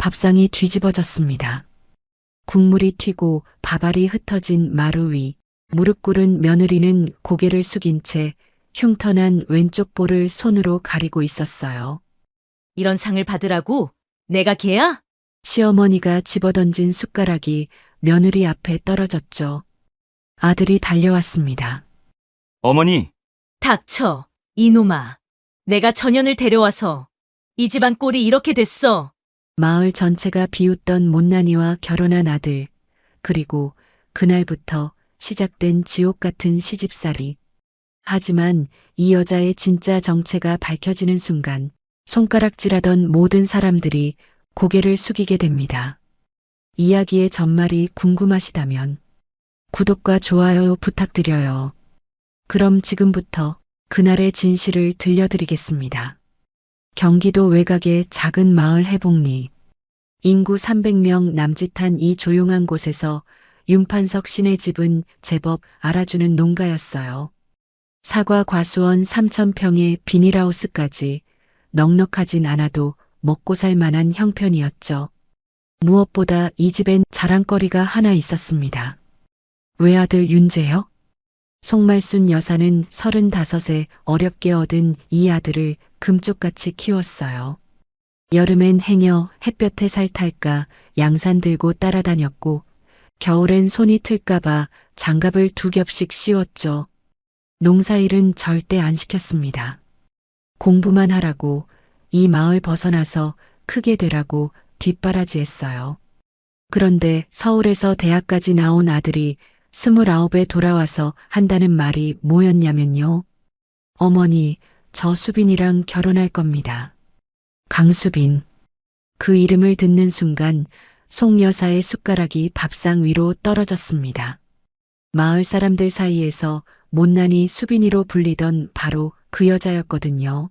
밥상이 뒤집어졌습니다. 국물이 튀고 밥알이 흩어진 마루 위, 무릎 꿇은 며느리는 고개를 숙인 채 흉터난 왼쪽 볼을 손으로 가리고 있었어요. 이런 상을 받으라고? 내가 걔야? 시어머니가 집어던진 숟가락이 며느리 앞에 떨어졌죠. 아들이 달려왔습니다. 어머니, 닥쳐, 이놈아. 내가 전현을 데려와서 이 집안 꼴이 이렇게 됐어. 마을 전체가 비웃던 못난이와 결혼한 아들, 그리고 그날부터 시작된 지옥 같은 시집살이. 하지만 이 여자의 진짜 정체가 밝혀지는 순간 손가락질하던 모든 사람들이 고개를 숙이게 됩니다. 이야기의 전말이 궁금하시다면 구독과 좋아요 부탁드려요. 그럼 지금부터 그날의 진실을 들려드리겠습니다. 경기도 외곽의 작은 마을 해복리. 인구 300명 남짓한 이 조용한 곳에서 윤판석 씨네 집은 제법 알아주는 농가였어요. 사과 과수원 3,000평의 비닐하우스까지 넉넉하진 않아도 먹고 살 만한 형편이었죠. 무엇보다 이 집엔 자랑거리가 하나 있었습니다. 외아들 윤재혁? 송말순 여사는 35에 어렵게 얻은 이 아들을 금쪽같이 키웠어요. 여름엔 행여 햇볕에 살탈까 양산 들고 따라다녔고 겨울엔 손이 틀까봐 장갑을 2겹씩 씌웠죠. 농사일은 절대 안 시켰습니다. 공부만 하라고, 이 마을 벗어나서 크게 되라고 뒷바라지했어요. 그런데 서울에서 대학까지 나온 아들이 29에 돌아와서 한다는 말이 뭐였냐면요. 어머니, 저 수빈이랑 결혼할 겁니다. 강수빈. 그 이름을 듣는 순간 송 여사의 숟가락이 밥상 위로 떨어졌습니다. 마을 사람들 사이에서 못난이 수빈이로 불리던 바로 그 여자였거든요.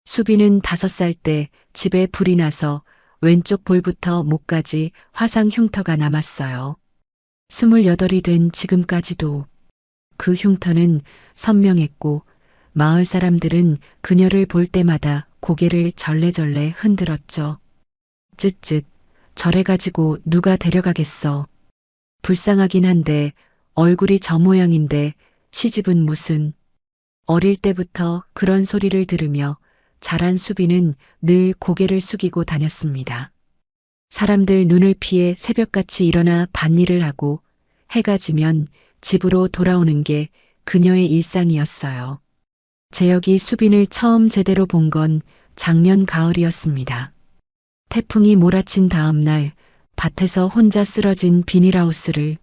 수빈은 5살 때 집에 불이 나서 왼쪽 볼부터 목까지 화상 흉터가 남았어요. 28이 된 지금까지도 그 흉터는 선명했고 마을 사람들은 그녀를 볼 때마다 고개를 절레절레 흔들었죠. 쯧쯧, 저래 가지고 누가 데려가겠어. 불쌍하긴 한데 얼굴이 저 모양인데 시집은 무슨. 어릴 때부터 그런 소리를 들으며 자란 수빈은 늘 고개를 숙이고 다녔습니다. 사람들 눈을 피해 새벽같이 일어나 밭일을 하고 해가 지면 집으로 돌아오는 게 그녀의 일상이었어요. 재혁이 수빈을 처음 제대로 본 건 작년 가을이었습니다. 태풍이 몰아친 다음 날 밭에서 혼자 쓰러진 비닐하우스를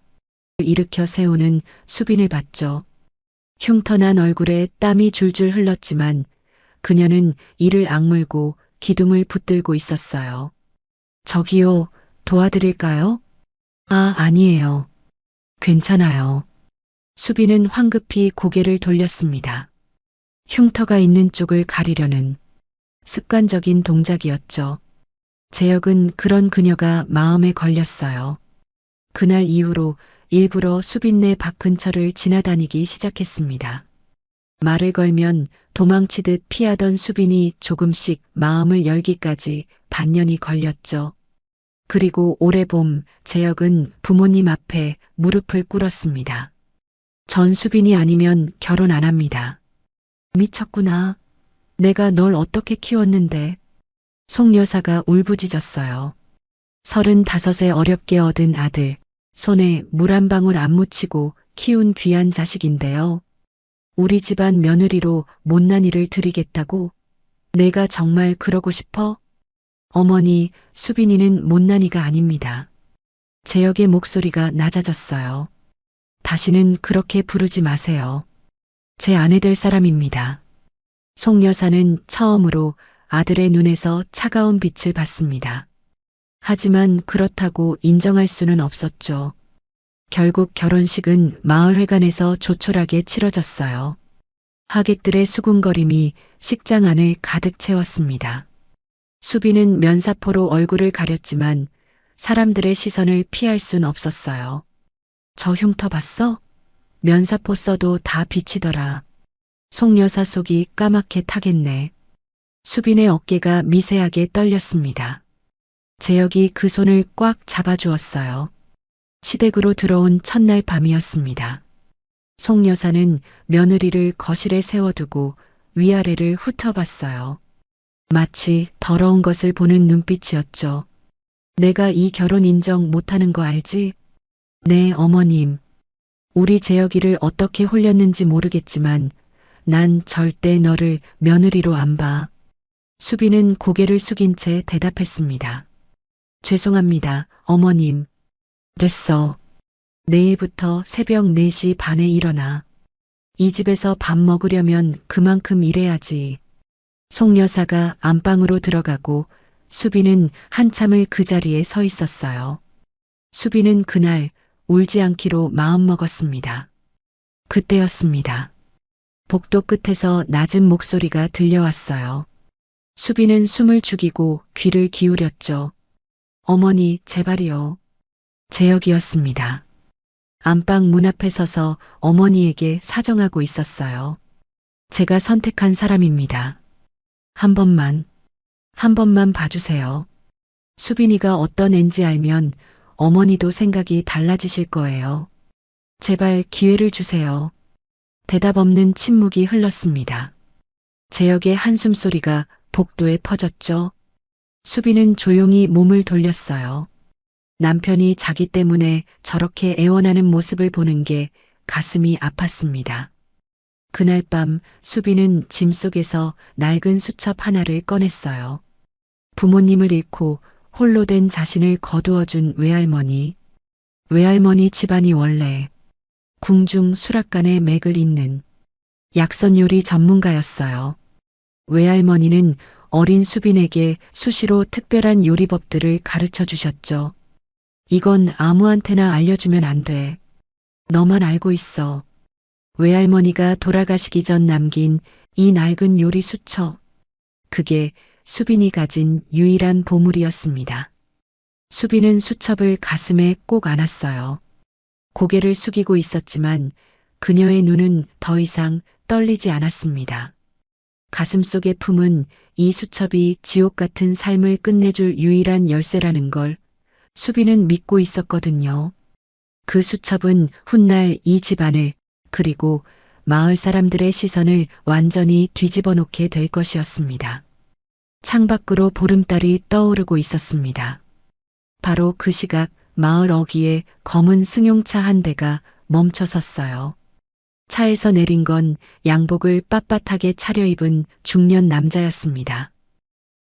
일으켜 세우는 수빈을 봤죠. 흉터난 얼굴에 땀이 줄줄 흘렀지만 그녀는 이를 악물고 기둥을 붙들고 있었어요. 저기요, 도와드릴까요? 아, 아니에요. 괜찮아요. 수빈은 황급히 고개를 돌렸습니다. 흉터가 있는 쪽을 가리려는 습관적인 동작이었죠. 재혁은 그런 그녀가 마음에 걸렸어요. 그날 이후로 일부러 수빈네 밭 근처를 지나다니기 시작했습니다. 말을 걸면 도망치듯 피하던 수빈이 조금씩 마음을 열기까지 반년이 걸렸죠. 그리고 올해 봄 재혁은 부모님 앞에 무릎을 꿇었습니다. 전 수빈이 아니면 결혼 안 합니다. 미쳤구나. 내가 널 어떻게 키웠는데. 송 여사가 울부짖었어요. 35에 어렵게 얻은 아들, 손에 물 한 방울 안 묻히고 키운 귀한 자식인데요. 우리 집안 며느리로 못난이를 드리겠다고? 내가 정말 그러고 싶어? 어머니, 수빈이는 못난이가 아닙니다. 재혁의 목소리가 낮아졌어요. 다시는 그렇게 부르지 마세요. 제 아내 될 사람입니다. 송 여사는 처음으로 아들의 눈에서 차가운 빛을 봤습니다. 하지만 그렇다고 인정할 수는 없었죠. 결국 결혼식은 마을회관에서 조촐하게 치러졌어요. 하객들의 수군거림이 식장 안을 가득 채웠습니다. 수빈은 면사포로 얼굴을 가렸지만 사람들의 시선을 피할 순 없었어요. 저 흉터 봤어? 면사포 써도 다 비치더라. 송 여사 속이 까맣게 타겠네. 수빈의 어깨가 미세하게 떨렸습니다. 재혁이 그 손을 꽉 잡아주었어요. 시댁으로 들어온 첫날 밤이었습니다. 송 여사는 며느리를 거실에 세워두고 위아래를 훑어봤어요. 마치 더러운 것을 보는 눈빛이었죠. 내가 이 결혼 인정 못하는 거 알지? 네, 어머님. 우리 재혁이를 어떻게 홀렸는지 모르겠지만 난 절대 너를 며느리로 안 봐. 수빈은 고개를 숙인 채 대답했습니다. 죄송합니다, 어머님. 됐어. 내일부터 새벽 4시 반에 일어나. 이 집에서 밥 먹으려면 그만큼 일해야지. 송 여사가 안방으로 들어가고 수빈은 한참을 그 자리에 서 있었어요. 수빈은 그날 울지 않기로 마음먹었습니다. 그때였습니다. 복도 끝에서 낮은 목소리가 들려왔어요. 수빈은 숨을 죽이고 귀를 기울였죠. 어머니, 제발이요. 재혁이었습니다. 안방 문 앞에 서서 어머니에게 사정하고 있었어요. 제가 선택한 사람입니다. 한 번만 봐주세요. 수빈이가 어떤 앤지 알면 어머니도 생각이 달라지실 거예요. 제발 기회를 주세요. 대답 없는 침묵이 흘렀습니다. 재혁의 한숨소리가 복도에 퍼졌죠. 수빈은 조용히 몸을 돌렸어요. 남편이 자기 때문에 저렇게 애원하는 모습을 보는 게 가슴이 아팠습니다. 그날 밤 수빈은 짐 속에서 낡은 수첩 하나를 꺼냈어요. 부모님을 잃고 홀로 된 자신을 거두어준 외할머니. 외할머니 집안이 원래 궁중 수락관의 맥을 잇는 약선 요리 전문가였어요. 외할머니는 어린 수빈에게 수시로 특별한 요리법들을 가르쳐 주셨죠. 이건 아무한테나 알려주면 안 돼. 너만 알고 있어. 외할머니가 돌아가시기 전 남긴 이 낡은 요리 수첩. 그게 수빈이 가진 유일한 보물이었습니다. 수빈은 수첩을 가슴에 꼭 안았어요. 고개를 숙이고 있었지만 그녀의 눈은 더 이상 떨리지 않았습니다. 가슴속에 품은 이 수첩이 지옥 같은 삶을 끝내줄 유일한 열쇠라는 걸 수빈은 믿고 있었거든요. 그 수첩은 훗날 이 집안을 그리고 마을 사람들의 시선을 완전히 뒤집어 놓게 될 것이었습니다. 창밖으로 보름달이 떠오르고 있었습니다. 바로 그 시각 마을 어귀에 검은 승용차 한 대가 멈춰 섰어요. 차에서 내린 건 양복을 빳빳하게 차려입은 중년 남자였습니다.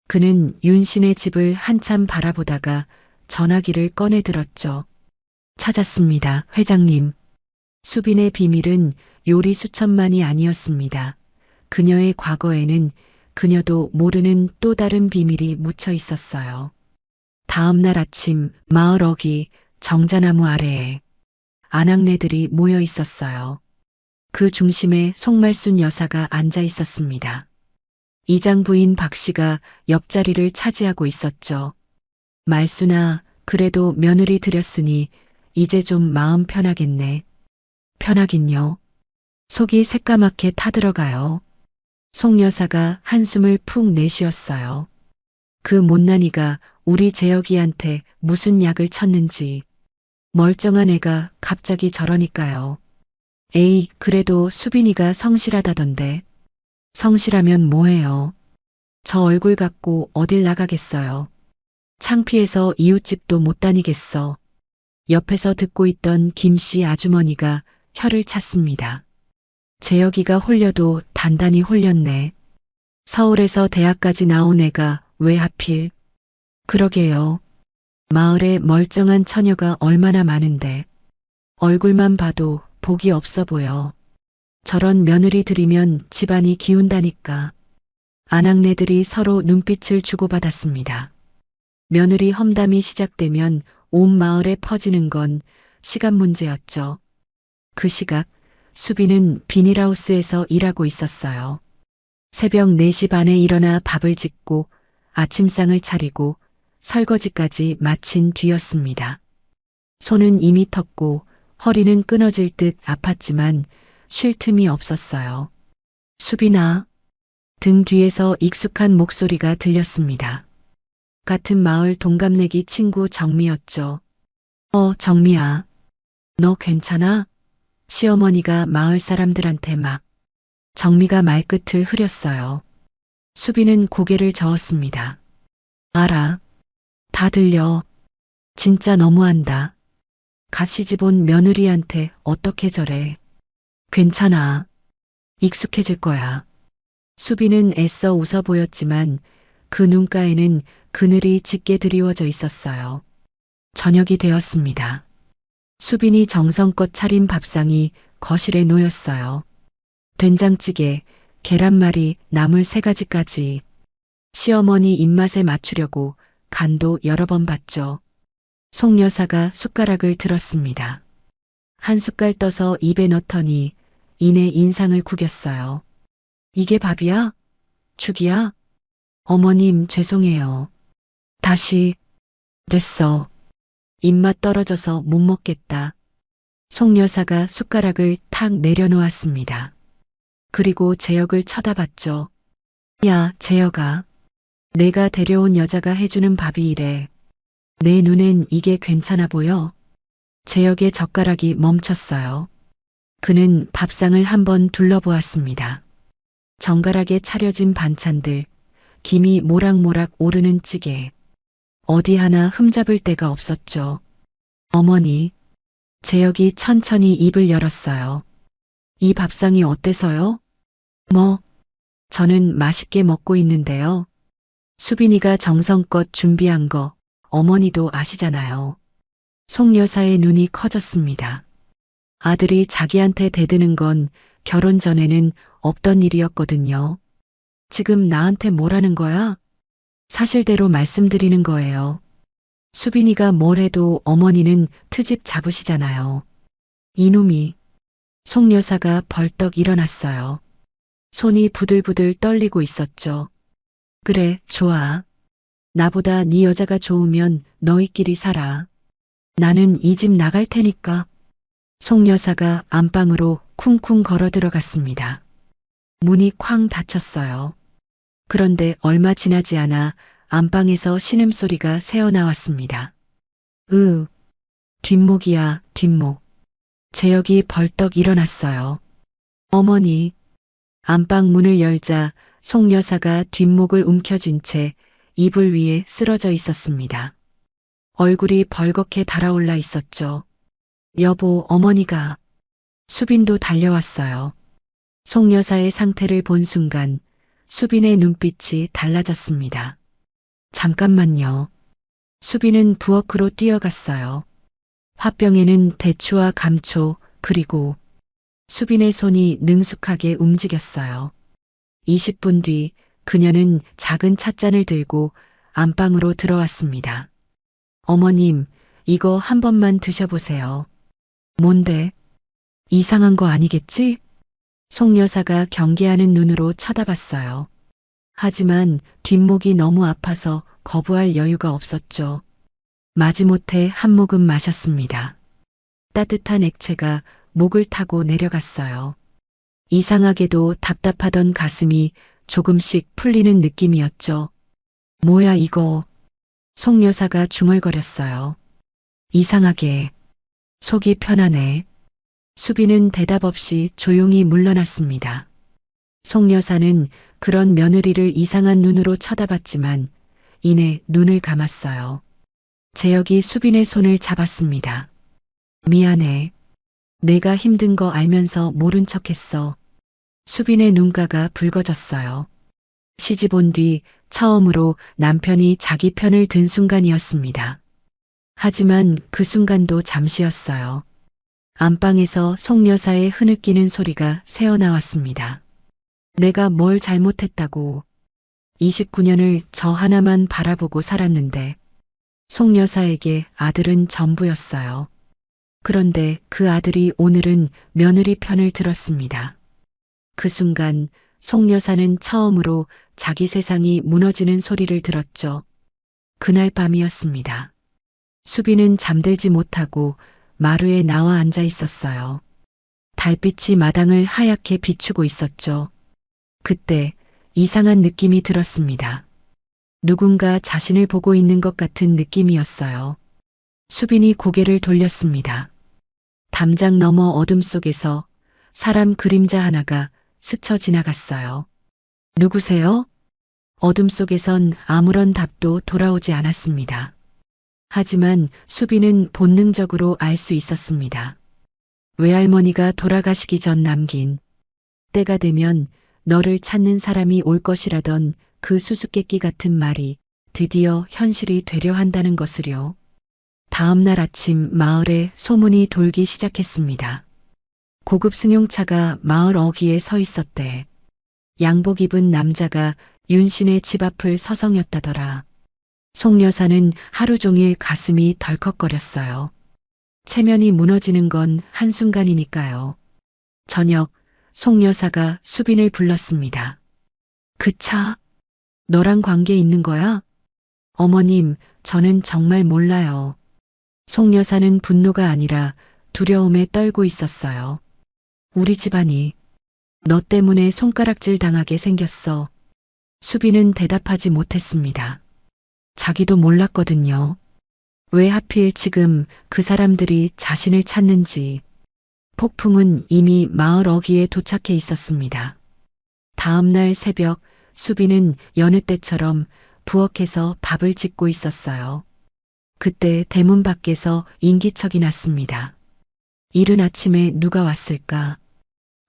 그는 윤신의 집을 한참 바라보다가 전화기를 꺼내 들었죠. 찾았습니다, 회장님. 수빈의 비밀은 요리 수첩만이 아니었습니다. 그녀의 과거에는 그녀도 모르는 또 다른 비밀이 묻혀 있었어요. 다음 날 아침 마을 어귀 정자나무 아래에 아낙네들이 모여 있었어요. 그 중심에 송말순 여사가 앉아 있었습니다. 이장 부인 박 씨가 옆자리를 차지하고 있었죠. 말순아, 그래도 며느리 들였으니 이제 좀 마음 편하겠네. 편하긴요. 속이 새까맣게 타들어가요. 송 여사가 한숨을 푹 내쉬었어요. 그 못난이가 우리 재혁이한테 무슨 약을 쳤는지. 멀쩡한 애가 갑자기 저러니까요. 에이, 그래도 수빈이가 성실하다던데. 성실하면 뭐해요. 저 얼굴 갖고 어딜 나가겠어요. 창피해서 이웃집도 못 다니겠어. 옆에서 듣고 있던 김씨 아주머니가 혀를 찼습니다. 재혁이가 홀려도 단단히 홀렸네. 서울에서 대학까지 나온 애가 왜 하필. 그러게요. 마을에 멀쩡한 처녀가 얼마나 많은데 얼굴만 봐도 복이 없어 보여. 저런 며느리 들이면 집안이 기운다니까. 아낙네들이 서로 눈빛을 주고받았습니다. 며느리 험담이 시작되면 온 마을에 퍼지는 건 시간 문제였죠. 그 시각 수빈은 비닐하우스에서 일하고 있었어요. 새벽 4시 반에 일어나 밥을 짓고 아침상을 차리고 설거지까지 마친 뒤였습니다. 손은 이미 텄고 허리는 끊어질 듯 아팠지만 쉴 틈이 없었어요. 수빈아. 등 뒤에서 익숙한 목소리가 들렸습니다. 같은 마을 동갑내기 친구 정미였죠. 정미야. 너 괜찮아? 시어머니가 마을 사람들한테 막 정미가 말끝을 흐렸어요. 수빈은 고개를 저었습니다. 알아. 다 들려. 진짜 너무한다. 갓 시집온 며느리한테 어떻게 저래. 괜찮아. 익숙해질 거야. 수빈은 애써 웃어 보였지만 그 눈가에는 그늘이 짙게 드리워져 있었어요. 저녁이 되었습니다. 수빈이 정성껏 차린 밥상이 거실에 놓였어요. 된장찌개, 계란말이, 나물 3가지까지. 시어머니 입맛에 맞추려고 간도 여러 번 봤죠. 송 여사가 숟가락을 들었습니다. 한 숟갈 떠서 입에 넣더니 이내 인상을 구겼어요. 이게 밥이야? 죽이야? 어머님 죄송해요. 다시. 됐어. 입맛 떨어져서 못 먹겠다. 송 여사가 숟가락을 탁 내려놓았습니다. 그리고 재혁을 쳐다봤죠. 야, 재혁아. 내가 데려온 여자가 해주는 밥이 이래. 내 눈엔 이게 괜찮아 보여? 재혁의 젓가락이 멈췄어요. 그는 밥상을 한번 둘러보았습니다. 정갈하게 차려진 반찬들, 김이 모락모락 오르는 찌개. 어디 하나 흠잡을 데가 없었죠. 어머니, 재혁이 천천히 입을 열었어요. 이 밥상이 어때서요? 저는 맛있게 먹고 있는데요. 수빈이가 정성껏 준비한 거 어머니도 아시잖아요. 송 여사의 눈이 커졌습니다. 아들이 자기한테 대드는 건 결혼 전에는 없던 일이었거든요. 지금 나한테 뭐라는 거야? 사실대로 말씀드리는 거예요. 수빈이가 뭘 해도 어머니는 트집 잡으시잖아요. 이놈이. 송 여사가 벌떡 일어났어요. 손이 부들부들 떨리고 있었죠. 그래, 좋아. 나보다 네 여자가 좋으면 너희끼리 살아. 나는 이 집 나갈 테니까. 송 여사가 안방으로 쿵쿵 걸어 들어갔습니다. 문이 쾅 닫혔어요. 그런데 얼마 지나지 않아 안방에서 신음소리가 새어나왔습니다. 뒷목이야, 뒷목. 재혁이 벌떡 일어났어요. 어머니. 안방 문을 열자 송 여사가 뒷목을 움켜쥔 채 이불 위에 쓰러져 있었습니다. 얼굴이 벌겋게 달아올라 있었죠. 여보, 어머니가. 수빈도 달려왔어요. 송 여사의 상태를 본 순간 수빈의 눈빛이 달라졌습니다. 잠깐만요. 수빈은 부엌으로 뛰어갔어요. 화병에는 대추와 감초 그리고 수빈의 손이 능숙하게 움직였어요. 20분 뒤 그녀는 작은 찻잔을 들고 안방으로 들어왔습니다. 어머님, 이거 한 번만 드셔보세요. 뭔데? 이상한 거 아니겠지? 송 여사가 경계하는 눈으로 쳐다봤어요. 하지만 뒷목이 너무 아파서 거부할 여유가 없었죠. 마지못해 한 모금 마셨습니다. 따뜻한 액체가 목을 타고 내려갔어요. 이상하게도 답답하던 가슴이 조금씩 풀리는 느낌이었죠. 뭐야 이거. 송 여사가 중얼거렸어요. 이상하게. 속이 편하네. 수빈은 대답 없이 조용히 물러났습니다. 송 여사는 그런 며느리를 이상한 눈으로 쳐다봤지만 이내 눈을 감았어요. 재혁이 수빈의 손을 잡았습니다. 미안해. 내가 힘든 거 알면서 모른 척했어. 수빈의 눈가가 붉어졌어요. 시집 온 뒤 처음으로 남편이 자기 편을 든 순간이었습니다. 하지만 그 순간도 잠시였어요. 안방에서 송 여사의 흐느끼는 소리가 새어나왔습니다. 내가 뭘 잘못했다고. 29년을 저 하나만 바라보고 살았는데 송 여사에게 아들은 전부였어요. 그런데 그 아들이 오늘은 며느리 편을 들었습니다. 그 순간 송 여사는 처음으로 자기 세상이 무너지는 소리를 들었죠. 그날 밤이었습니다. 수빈은 잠들지 못하고 마루에 나와 앉아 있었어요. 달빛이 마당을 하얗게 비추고 있었죠. 그때 이상한 느낌이 들었습니다. 누군가 자신을 보고 있는 것 같은 느낌이었어요. 수빈이 고개를 돌렸습니다. 담장 너머 어둠 속에서 사람 그림자 하나가 스쳐 지나갔어요. 누구세요? 어둠 속에선 아무런 답도 돌아오지 않았습니다. 하지만 수빈은 본능적으로 알 수 있었습니다. 외할머니가 돌아가시기 전 남긴 때가 되면 너를 찾는 사람이 올 것이라던 그 수수께끼 같은 말이 드디어 현실이 되려 한다는 것을요. 다음 날 아침 마을에 소문이 돌기 시작했습니다. 고급 승용차가 마을 어귀에 서 있었대. 양복 입은 남자가 윤신의 집 앞을 서성였다더라. 송 여사는 하루 종일 가슴이 덜컥거렸어요. 체면이 무너지는 건 한순간이니까요. 저녁, 송 여사가 수빈을 불렀습니다. 그 차, 너랑 관계 있는 거야? 어머님, 저는 정말 몰라요. 송 여사는 분노가 아니라 두려움에 떨고 있었어요. 우리 집안이 너 때문에 손가락질 당하게 생겼어. 수빈은 대답하지 못했습니다. 자기도 몰랐거든요. 왜 하필 지금 그 사람들이 자신을 찾는지. 폭풍은 이미 마을 어귀에 도착해 있었습니다. 다음 날 새벽 수빈은 여느 때처럼 부엌에서 밥을 짓고 있었어요. 그때 대문 밖에서 인기척이 났습니다. 이른 아침에 누가 왔을까?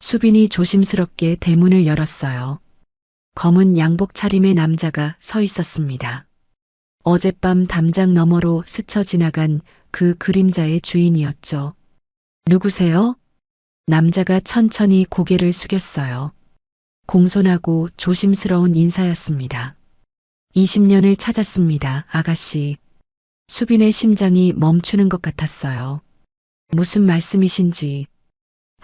수빈이 조심스럽게 대문을 열었어요. 검은 양복 차림의 남자가 서 있었습니다. 어젯밤 담장 너머로 스쳐 지나간 그 그림자의 주인이었죠. 누구세요? 남자가 천천히 고개를 숙였어요. 공손하고 조심스러운 인사였습니다. 20년을 찾았습니다, 아가씨. 수빈의 심장이 멈추는 것 같았어요. 무슨 말씀이신지.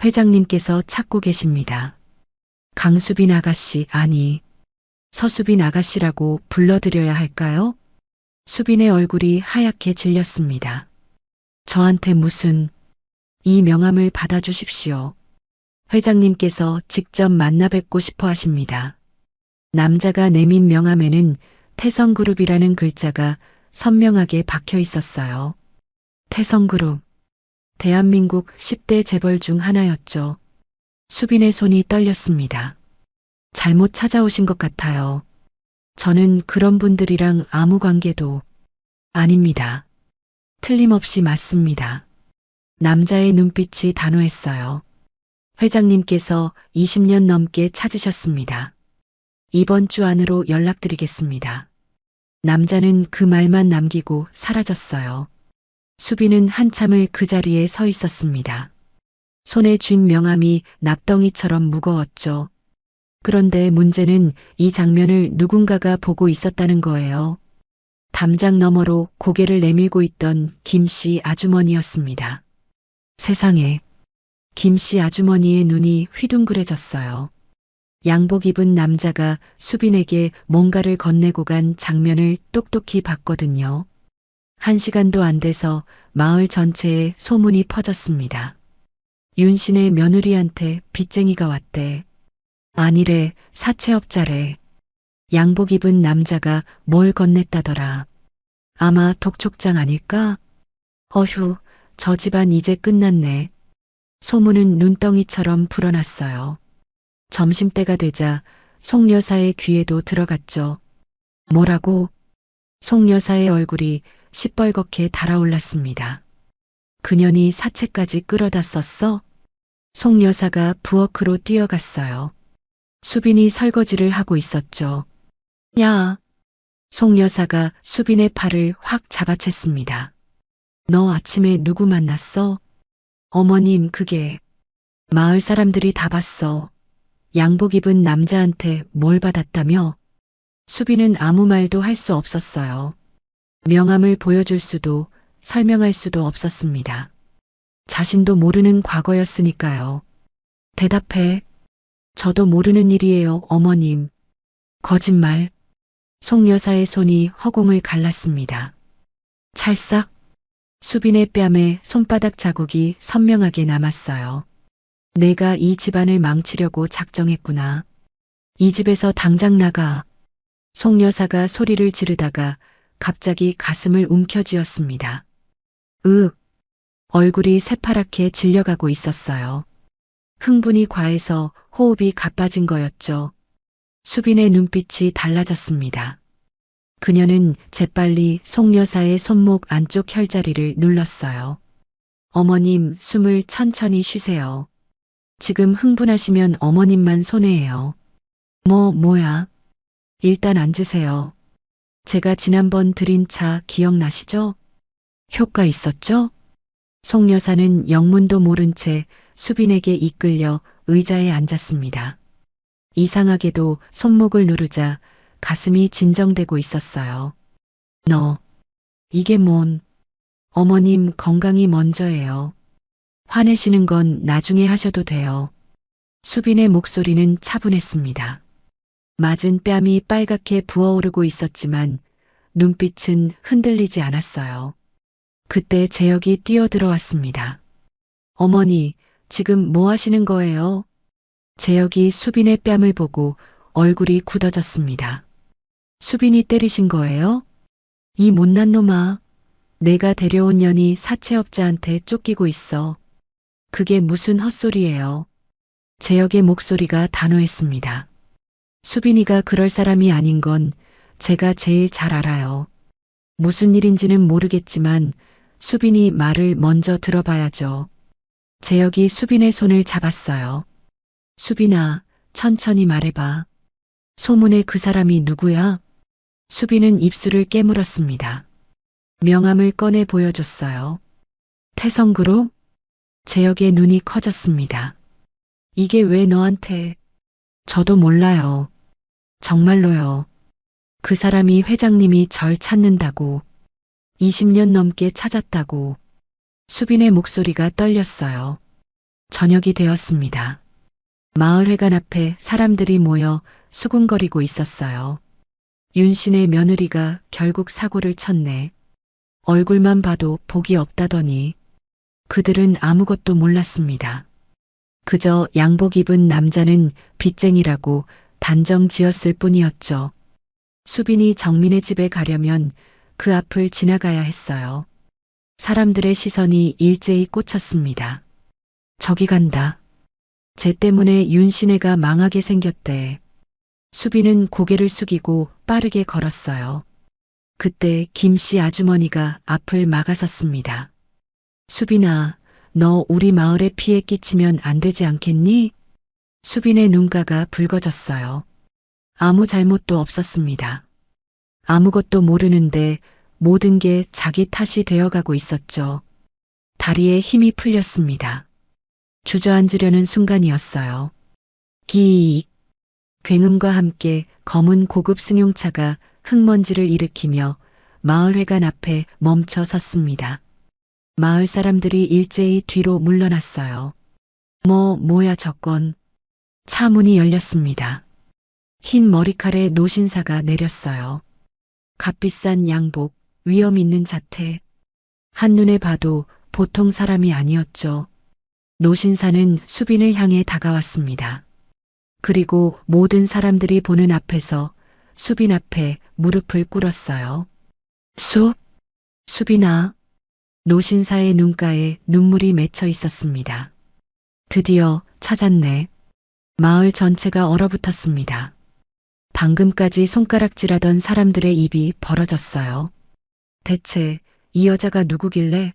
회장님께서 찾고 계십니다. 강수빈 아가씨, 아니, 서수빈 아가씨라고 불러드려야 할까요? 수빈의 얼굴이 하얗게 질렸습니다. 저한테 무슨, 이 명함을 받아주십시오. 회장님께서 직접 만나 뵙고 싶어 하십니다. 남자가 내민 명함에는 태성그룹이라는 글자가 선명하게 박혀 있었어요. 태성그룹. 대한민국 10대 재벌 중 하나였죠. 수빈의 손이 떨렸습니다. 잘못 찾아오신 것 같아요. 저는 그런 분들이랑 아무 관계도 아닙니다. 틀림없이 맞습니다. 남자의 눈빛이 단호했어요. 회장님께서 20년 넘게 찾으셨습니다. 이번 주 안으로 연락드리겠습니다. 남자는 그 말만 남기고 사라졌어요. 수빈은 한참을 그 자리에 서 있었습니다. 손에 쥔 명함이 납덩이처럼 무거웠죠. 그런데 문제는 이 장면을 누군가가 보고 있었다는 거예요. 담장 너머로 고개를 내밀고 있던 김씨 아주머니였습니다. 세상에, 김씨 아주머니의 눈이 휘둥그레졌어요. 양복 입은 남자가 수빈에게 뭔가를 건네고 간 장면을 똑똑히 봤거든요. 1시간도 안 돼서 마을 전체에 소문이 퍼졌습니다. 윤신의 며느리한테 빚쟁이가 왔대. 아니래, 사채업자래. 양복 입은 남자가 뭘 건넸다더라. 아마 독촉장 아닐까? 어휴, 저 집안 이제 끝났네. 소문은 눈덩이처럼 불어났어요. 점심때가 되자 송 여사의 귀에도 들어갔죠. 뭐라고? 송 여사의 얼굴이 시뻘겋게 달아올랐습니다. 그년이 사채까지 끌어다 썼어? 송 여사가 부엌으로 뛰어갔어요. 수빈이 설거지를 하고 있었죠. 야! 송 여사가 수빈의 팔을 확 잡아챘습니다. 너 아침에 누구 만났어? 어머님, 그게 마을 사람들이 다 봤어. 양복 입은 남자한테 뭘 받았다며? 수빈은 아무 말도 할 수 없었어요. 명함을 보여줄 수도 설명할 수도 없었습니다. 자신도 모르는 과거였으니까요. 대답해. 저도 모르는 일이에요, 어머님. 거짓말. 송 여사의 손이 허공을 갈랐습니다. 찰싹. 수빈의 뺨에 손바닥 자국이 선명하게 남았어요. 내가 이 집안을 망치려고 작정했구나. 이 집에서 당장 나가. 송 여사가 소리를 지르다가 갑자기 가슴을 움켜쥐었습니다. 얼굴이 새파랗게 질려가고 있었어요. 흥분이 과해서 호흡이 가빠진 거였죠. 수빈의 눈빛이 달라졌습니다. 그녀는 재빨리 송 여사의 손목 안쪽 혈자리를 눌렀어요. 어머님, 숨을 천천히 쉬세요. 지금 흥분하시면 어머님만 손해예요. 뭐야? 일단 앉으세요. 제가 지난번 드린 차 기억나시죠? 효과 있었죠? 송 여사는 영문도 모른 채 수빈에게 이끌려 의자에 앉았습니다. 이상하게도 손목을 누르자 가슴이 진정되고 있었어요. 이게 뭔? 어머님 건강이 먼저예요. 화내시는 건 나중에 하셔도 돼요. 수빈의 목소리는 차분했습니다. 맞은 뺨이 빨갛게 부어오르고 있었지만 눈빛은 흔들리지 않았어요. 그때 재혁이 뛰어들어왔습니다. 어머니, 지금 뭐 하시는 거예요? 재혁이 수빈의 뺨을 보고 얼굴이 굳어졌습니다. 수빈이 때리신 거예요? 이 못난 놈아. 내가 데려온 년이 사채업자한테 쫓기고 있어. 그게 무슨 헛소리예요. 재혁의 목소리가 단호했습니다. 수빈이가 그럴 사람이 아닌 건 제가 제일 잘 알아요. 무슨 일인지는 모르겠지만 수빈이 말을 먼저 들어봐야죠. 재혁이 수빈의 손을 잡았어요. 수빈아, 천천히 말해봐. 소문의 그 사람이 누구야? 수빈은 입술을 깨물었습니다. 명함을 꺼내 보여줬어요. 태성그룹? 재혁의 눈이 커졌습니다. 이게 왜 너한테? 저도 몰라요. 정말로요. 그 사람이 회장님이 절 찾는다고. 20년 넘게 찾았다고. 수빈의 목소리가 떨렸어요. 저녁이 되었습니다. 마을회관 앞에 사람들이 모여 수군거리고 있었어요. 윤신의 며느리가 결국 사고를 쳤네. 얼굴만 봐도 복이 없다더니 그들은 아무것도 몰랐습니다. 그저 양복 입은 남자는 빚쟁이라고 단정 지었을 뿐이었죠. 수빈이 정민의 집에 가려면 그 앞을 지나가야 했어요. 사람들의 시선이 일제히 꽂혔습니다. 저기 간다. 쟤 때문에 윤신혜가 망하게 생겼대. 수빈은 고개를 숙이고 빠르게 걸었어요. 그때 김씨 아주머니가 앞을 막아섰습니다. 수빈아, 너 우리 마을에 피해 끼치면 안 되지 않겠니? 수빈의 눈가가 붉어졌어요. 아무 잘못도 없었습니다. 아무것도 모르는데 모든 게 자기 탓이 되어가고 있었죠. 다리에 힘이 풀렸습니다. 주저앉으려는 순간이었어요. 기익. 굉음과 함께 검은 고급 승용차가 흙먼지를 일으키며 마을회관 앞에 멈춰 섰습니다. 마을 사람들이 일제히 뒤로 물러났어요. 뭐야 저건. 차 문이 열렸습니다. 흰 머리칼에 노신사가 내렸어요. 값비싼 양복, 위험 있는 자태. 한눈에 봐도 보통 사람이 아니었죠. 노신사는 수빈을 향해 다가왔습니다. 그리고 모든 사람들이 보는 앞에서 수빈 앞에 무릎을 꿇었어요. 수빈아. 노신사의 눈가에 눈물이 맺혀 있었습니다. 드디어 찾았네. 마을 전체가 얼어붙었습니다. 방금까지 손가락질하던 사람들의 입이 벌어졌어요. 대체 이 여자가 누구길래?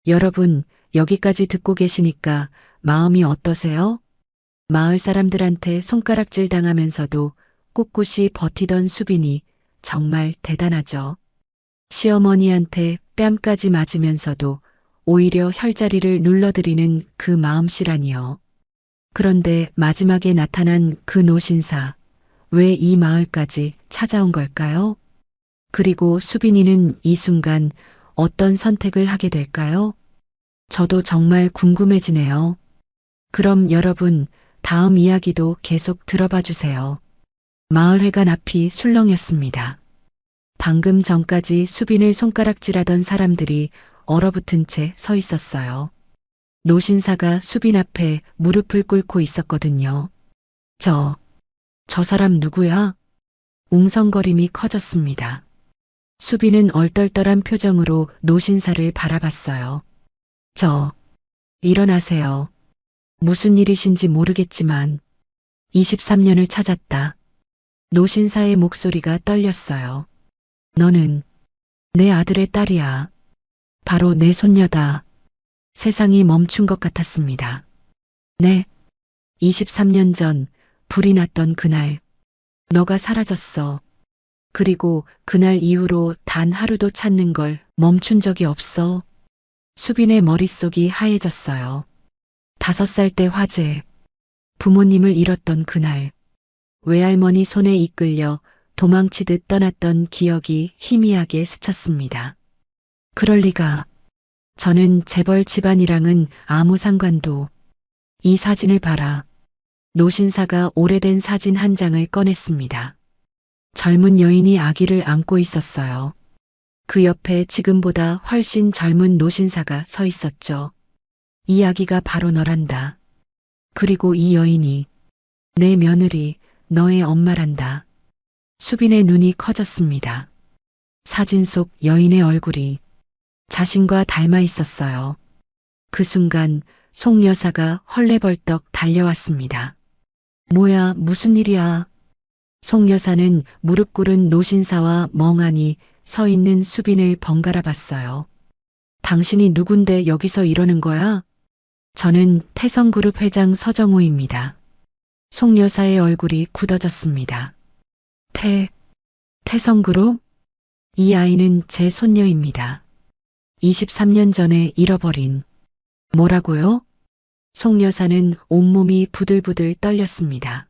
여러분, 여기까지 듣고 계시니까 마음이 어떠세요? 마을 사람들한테 손가락질 당하면서도 꿋꿋이 버티던 수빈이 정말 대단하죠. 시어머니한테 뺨까지 맞으면서도 오히려 혈자리를 눌러드리는 그 마음씨라니요. 그런데 마지막에 나타난 그 노신사, 왜 이 마을까지 찾아온 걸까요? 그리고 수빈이는 이 순간 어떤 선택을 하게 될까요? 저도 정말 궁금해지네요. 그럼 여러분, 다음 이야기도 계속 들어봐 주세요. 마을회관 앞이 술렁였습니다. 방금 전까지 수빈을 손가락질하던 사람들이 얼어붙은 채 서 있었어요. 노신사가 수빈 앞에 무릎을 꿇고 있었거든요. 저 사람 누구야? 웅성거림이 커졌습니다. 수빈은 얼떨떨한 표정으로 노신사를 바라봤어요. 일어나세요. 무슨 일이신지 모르겠지만 23년을 찾았다. 노신사의 목소리가 떨렸어요. 너는 내 아들의 딸이야. 바로 내 손녀다. 세상이 멈춘 것 같았습니다. 네. 23년 전 불이 났던 그날 너가 사라졌어. 그리고 그날 이후로 단 하루도 찾는 걸 멈춘 적이 없어. 수빈의 머릿속이 하얘졌어요. 5살 때 화재, 부모님을 잃었던 그날, 외할머니 손에 이끌려 도망치듯 떠났던 기억이 희미하게 스쳤습니다. 그럴 리가. 저는 재벌 집안이랑은 아무 상관도. 이 사진을 봐라. 노신사가 오래된 사진 한 장을 꺼냈습니다. 젊은 여인이 아기를 안고 있었어요. 그 옆에 지금보다 훨씬 젊은 노신사가 서 있었죠. 이 아기가 바로 너란다. 그리고 이 여인이 내 며느리, 너의 엄마란다. 수빈의 눈이 커졌습니다. 사진 속 여인의 얼굴이 자신과 닮아 있었어요. 그 순간 송 여사가 헐레벌떡 달려왔습니다. 뭐야, 무슨 일이야? 송 여사는 무릎 꿇은 노신사와 멍하니 서 있는 수빈을 번갈아 봤어요. 당신이 누군데 여기서 이러는 거야? 저는 태성그룹 회장 서정호입니다. 송 여사의 얼굴이 굳어졌습니다. 태성그룹? 이 아이는 제 손녀입니다. 23년 전에 잃어버린. 뭐라고요? 송 여사는 온몸이 부들부들 떨렸습니다.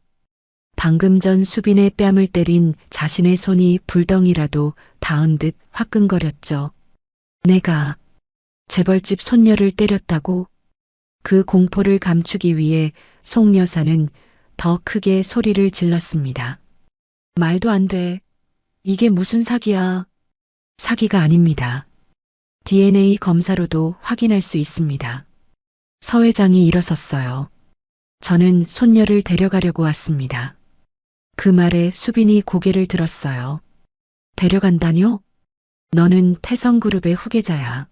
방금 전 수빈의 뺨을 때린 자신의 손이 불덩이라도 닿은 듯 화끈거렸죠. 내가 재벌집 손녀를 때렸다고? 그 공포를 감추기 위해 송 여사는 더 크게 소리를 질렀습니다. 말도 안 돼. 이게 무슨 사기야. 사기가 아닙니다. DNA 검사로도 확인할 수 있습니다. 서 회장이 일어섰어요. 저는 손녀를 데려가려고 왔습니다. 그 말에 수빈이 고개를 들었어요. 데려간다뇨? 너는 태성그룹의 후계자야.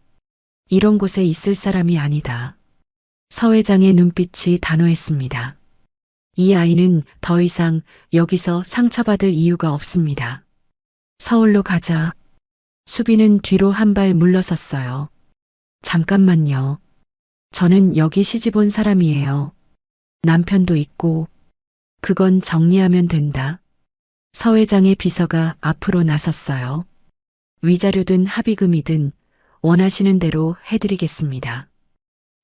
이런 곳에 있을 사람이 아니다. 서 회장의 눈빛이 단호했습니다. 이 아이는 더 이상 여기서 상처받을 이유가 없습니다. 서울로 가자. 수빈은 뒤로 한 발 물러섰어요. 잠깐만요. 저는 여기 시집 온 사람이에요. 남편도 있고. 그건 정리하면 된다. 서 회장의 비서가 앞으로 나섰어요. 위자료든 합의금이든 원하시는 대로 해드리겠습니다.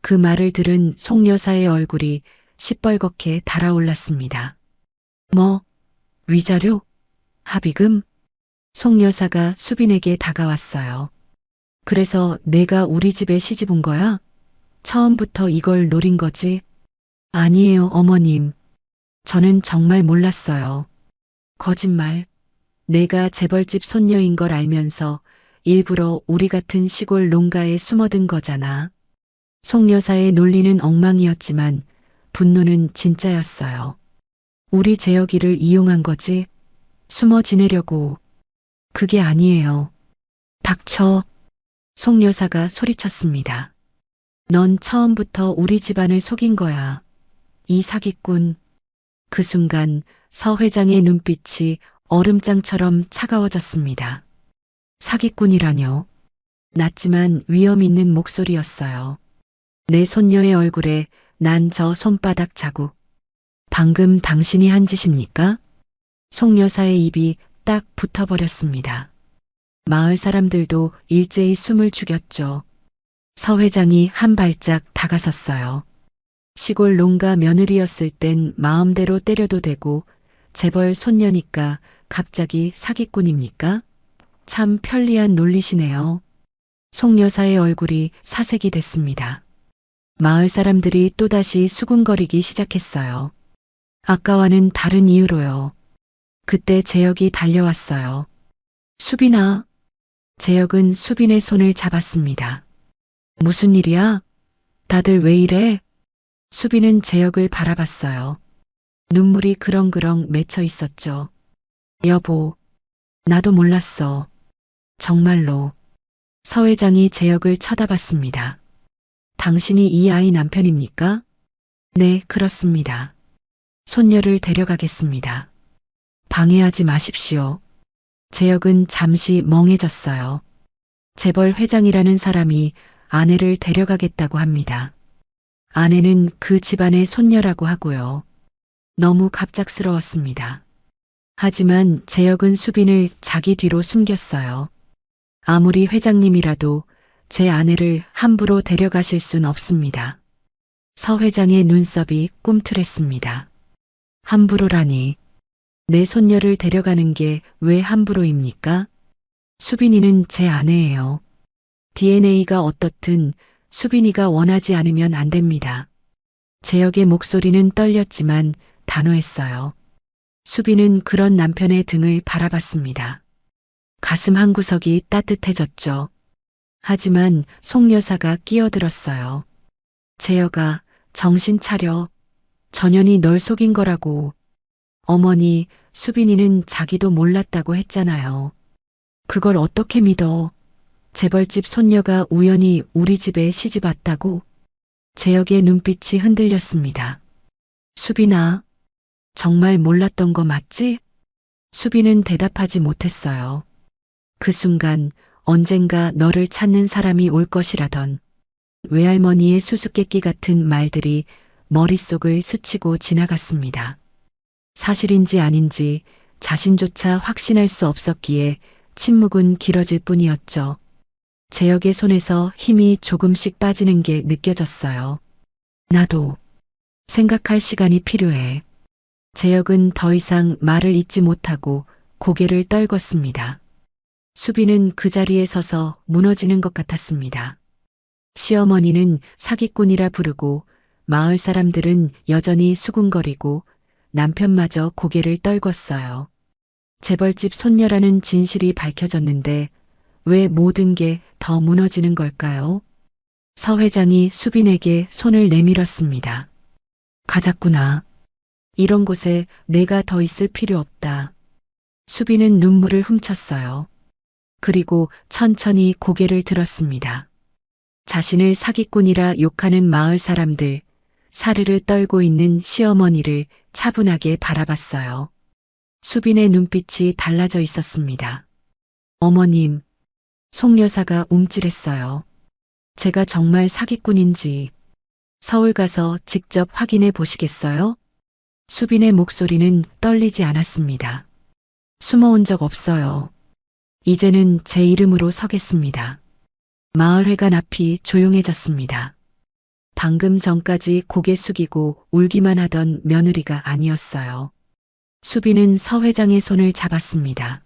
그 말을 들은 송 여사의 얼굴이 시뻘겋게 달아올랐습니다. 뭐? 위자료? 합의금? 송 여사가 수빈에게 다가왔어요. 그래서 내가 우리 집에 시집 온 거야? 처음부터 이걸 노린 거지? 아니에요, 어머님. 저는 정말 몰랐어요. 거짓말. 내가 재벌집 손녀인 걸 알면서 일부러 우리 같은 시골 농가에 숨어든 거잖아. 송 여사의 논리는 엉망이었지만 분노는 진짜였어요. 우리 재혁이를 이용한 거지? 숨어 지내려고. 그게 아니에요. 닥쳐. 송 여사가 소리쳤습니다. 넌 처음부터 우리 집안을 속인 거야. 이 사기꾼. 그 순간 서 회장의 눈빛이 얼음장처럼 차가워졌습니다. 사기꾼이라뇨. 낮지만 위험 있는 목소리였어요. 내 손녀의 얼굴에 난 저 손바닥 자국. 방금 당신이 한 짓입니까? 송 여사의 입이 딱 붙어버렸습니다. 마을 사람들도 일제히 숨을 죽였죠. 서 회장이 한 발짝 다가섰어요. 시골 농가 며느리였을 땐 마음대로 때려도 되고 재벌 손녀니까 갑자기 사기꾼입니까? 참 편리한 논리시네요. 송 여사의 얼굴이 사색이 됐습니다. 마을 사람들이 또다시 수군거리기 시작했어요. 아까와는 다른 이유로요. 그때 재혁이 달려왔어요. 수빈아. 재혁은 수빈의 손을 잡았습니다. 무슨 일이야? 다들 왜 이래? 수빈은 재혁을 바라봤어요. 눈물이 그렁그렁 맺혀 있었죠. 여보, 나도 몰랐어. 정말로. 서 회장이 재혁을 쳐다봤습니다. 당신이 이 아이 남편입니까? 네, 그렇습니다. 손녀를 데려가겠습니다. 방해하지 마십시오. 재혁은 잠시 멍해졌어요. 재벌 회장이라는 사람이 아내를 데려가겠다고 합니다. 아내는 그 집안의 손녀라고 하고요. 너무 갑작스러웠습니다. 하지만 재혁은 수빈을 자기 뒤로 숨겼어요. 아무리 회장님이라도 제 아내를 함부로 데려가실 순 없습니다. 서 회장의 눈썹이 꿈틀했습니다. 함부로라니. 내 손녀를 데려가는 게 왜 함부로입니까? 수빈이는 제 아내예요. DNA가 어떻든 수빈이가 원하지 않으면 안 됩니다. 재혁의 목소리는 떨렸지만 단호했어요. 수빈은 그런 남편의 등을 바라봤습니다. 가슴 한구석이 따뜻해졌죠. 하지만 송 여사가 끼어들었어요. 재혁아, 정신 차려. 전현이 널 속인 거라고. 어머니, 수빈이는 자기도 몰랐다고 했잖아요. 그걸 어떻게 믿어? 재벌집 손녀가 우연히 우리 집에 시집 왔다고? 재혁의 눈빛이 흔들렸습니다. 수빈아, 정말 몰랐던 거 맞지? 수빈은 대답하지 못했어요. 그 순간 언젠가 너를 찾는 사람이 올 것이라던 외할머니의 수수께끼 같은 말들이 머릿속을 스치고 지나갔습니다. 사실인지 아닌지 자신조차 확신할 수 없었기에 침묵은 길어질 뿐이었죠. 재혁의 손에서 힘이 조금씩 빠지는 게 느껴졌어요. 나도 생각할 시간이 필요해. 재혁은 더 이상 말을 잇지 못하고 고개를 떨궜습니다. 수빈은 그 자리에 서서 무너지는 것 같았습니다. 시어머니는 사기꾼이라 부르고 마을 사람들은 여전히 수군거리고 남편마저 고개를 떨궜어요. 재벌집 손녀라는 진실이 밝혀졌는데 왜 모든 게 더 무너지는 걸까요? 서 회장이 수빈에게 손을 내밀었습니다. 가자꾸나. 이런 곳에 내가 더 있을 필요 없다. 수빈은 눈물을 훔쳤어요. 그리고 천천히 고개를 들었습니다. 자신을 사기꾼이라 욕하는 마을 사람들, 사르르 떨고 있는 시어머니를 차분하게 바라봤어요. 수빈의 눈빛이 달라져 있었습니다. 어머님, 송 여사가 움찔했어요. 제가 정말 사기꾼인지 서울 가서 직접 확인해 보시겠어요? 수빈의 목소리는 떨리지 않았습니다. 숨어온 적 없어요. 이제는 제 이름으로 서겠습니다. 마을회관 앞이 조용해졌습니다. 방금 전까지 고개 숙이고 울기만 하던 며느리가 아니었어요. 수빈은 서 회장의 손을 잡았습니다.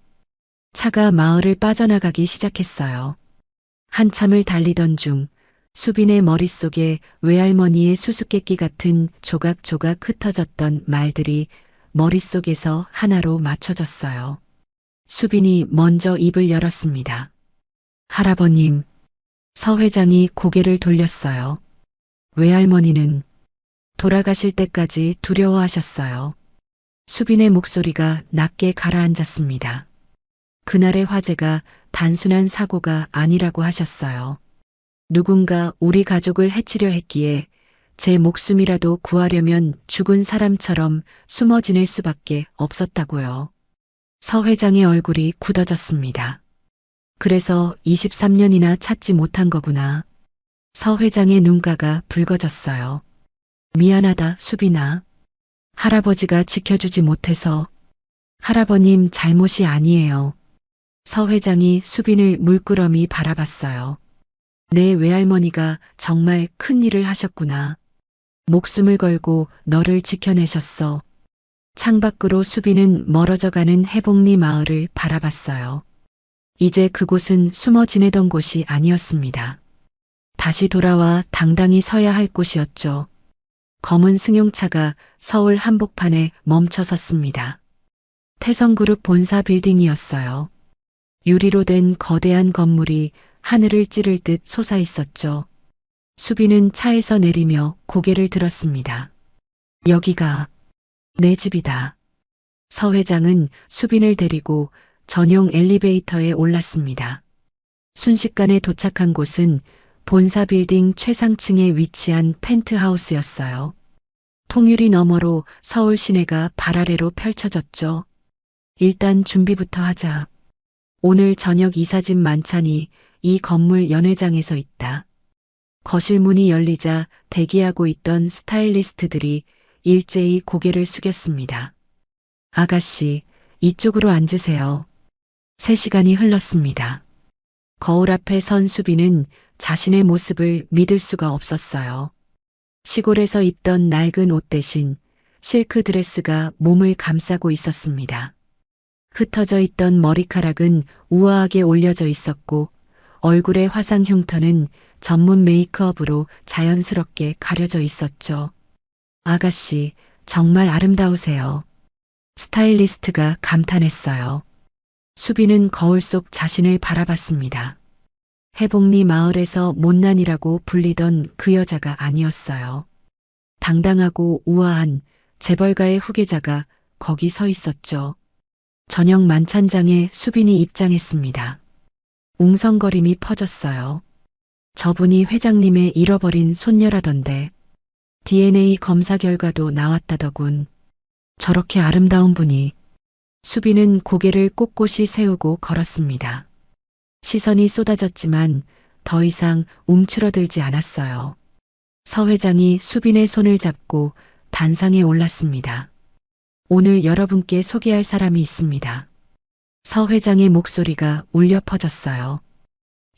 차가 마을을 빠져나가기 시작했어요. 한참을 달리던 중 수빈의 머릿속에 외할머니의 수수께끼 같은 조각조각 흩어졌던 말들이 머릿속에서 하나로 맞춰졌어요. 수빈이 먼저 입을 열었습니다. 할아버님, 서 회장이 고개를 돌렸어요. 외할머니는 돌아가실 때까지 두려워하셨어요. 수빈의 목소리가 낮게 가라앉았습니다. 그날의 화재가 단순한 사고가 아니라고 하셨어요. 누군가 우리 가족을 해치려 했기에 제 목숨이라도 구하려면 죽은 사람처럼 숨어 지낼 수밖에 없었다고요. 서 회장의 얼굴이 굳어졌습니다. 그래서 23년이나 찾지 못한 거구나. 서 회장의 눈가가 붉어졌어요. 미안하다, 수빈아. 할아버지가 지켜주지 못해서. 할아버님 잘못이 아니에요. 서 회장이 수빈을 물끄러미 바라봤어요. 내 외할머니가 정말 큰 일을 하셨구나. 목숨을 걸고 너를 지켜내셨어. 창밖으로 수빈은 멀어져가는 해복리 마을을 바라봤어요. 이제 그곳은 숨어 지내던 곳이 아니었습니다. 다시 돌아와 당당히 서야 할 곳이었죠. 검은 승용차가 서울 한복판에 멈춰 섰습니다. 태성그룹 본사 빌딩이었어요. 유리로 된 거대한 건물이 하늘을 찌를 듯 솟아 있었죠. 수빈은 차에서 내리며 고개를 들었습니다. 여기가 내 집이다. 서 회장은 수빈을 데리고 전용 엘리베이터에 올랐습니다. 순식간에 도착한 곳은 본사 빌딩 최상층에 위치한 펜트하우스였어요. 통유리 너머로 서울 시내가 발 아래로 펼쳐졌죠. 일단 준비부터 하자. 오늘 저녁 이사짐 만찬이 이 건물 연회장에서 있다. 거실 문이 열리자 대기하고 있던 스타일리스트들이 일제히 고개를 숙였습니다. 아가씨, 이쪽으로 앉으세요. 3시간이 흘렀습니다. 거울 앞에 선 수빈은 자신의 모습을 믿을 수가 없었어요. 시골에서 입던 낡은 옷 대신 실크 드레스가 몸을 감싸고 있었습니다. 흩어져 있던 머리카락은 우아하게 올려져 있었고 얼굴의 화상 흉터는 전문 메이크업으로 자연스럽게 가려져 있었죠. 아가씨, 정말 아름다우세요. 스타일리스트가 감탄했어요. 수빈은 거울 속 자신을 바라봤습니다. 해복리 마을에서 못난이라고 불리던 그 여자가 아니었어요. 당당하고 우아한 재벌가의 후계자가 거기 서 있었죠. 저녁 만찬장에 수빈이 입장했습니다. 웅성거림이 퍼졌어요. 저분이 회장님의 잃어버린 손녀라던데 DNA 검사 결과도 나왔다더군. 저렇게 아름다운 분이. 수빈은 고개를 꼿꼿이 세우고 걸었습니다. 시선이 쏟아졌지만 더 이상 움츠러들지 않았어요. 서 회장이 수빈의 손을 잡고 단상에 올랐습니다. 오늘 여러분께 소개할 사람이 있습니다. 서 회장의 목소리가 울려 퍼졌어요.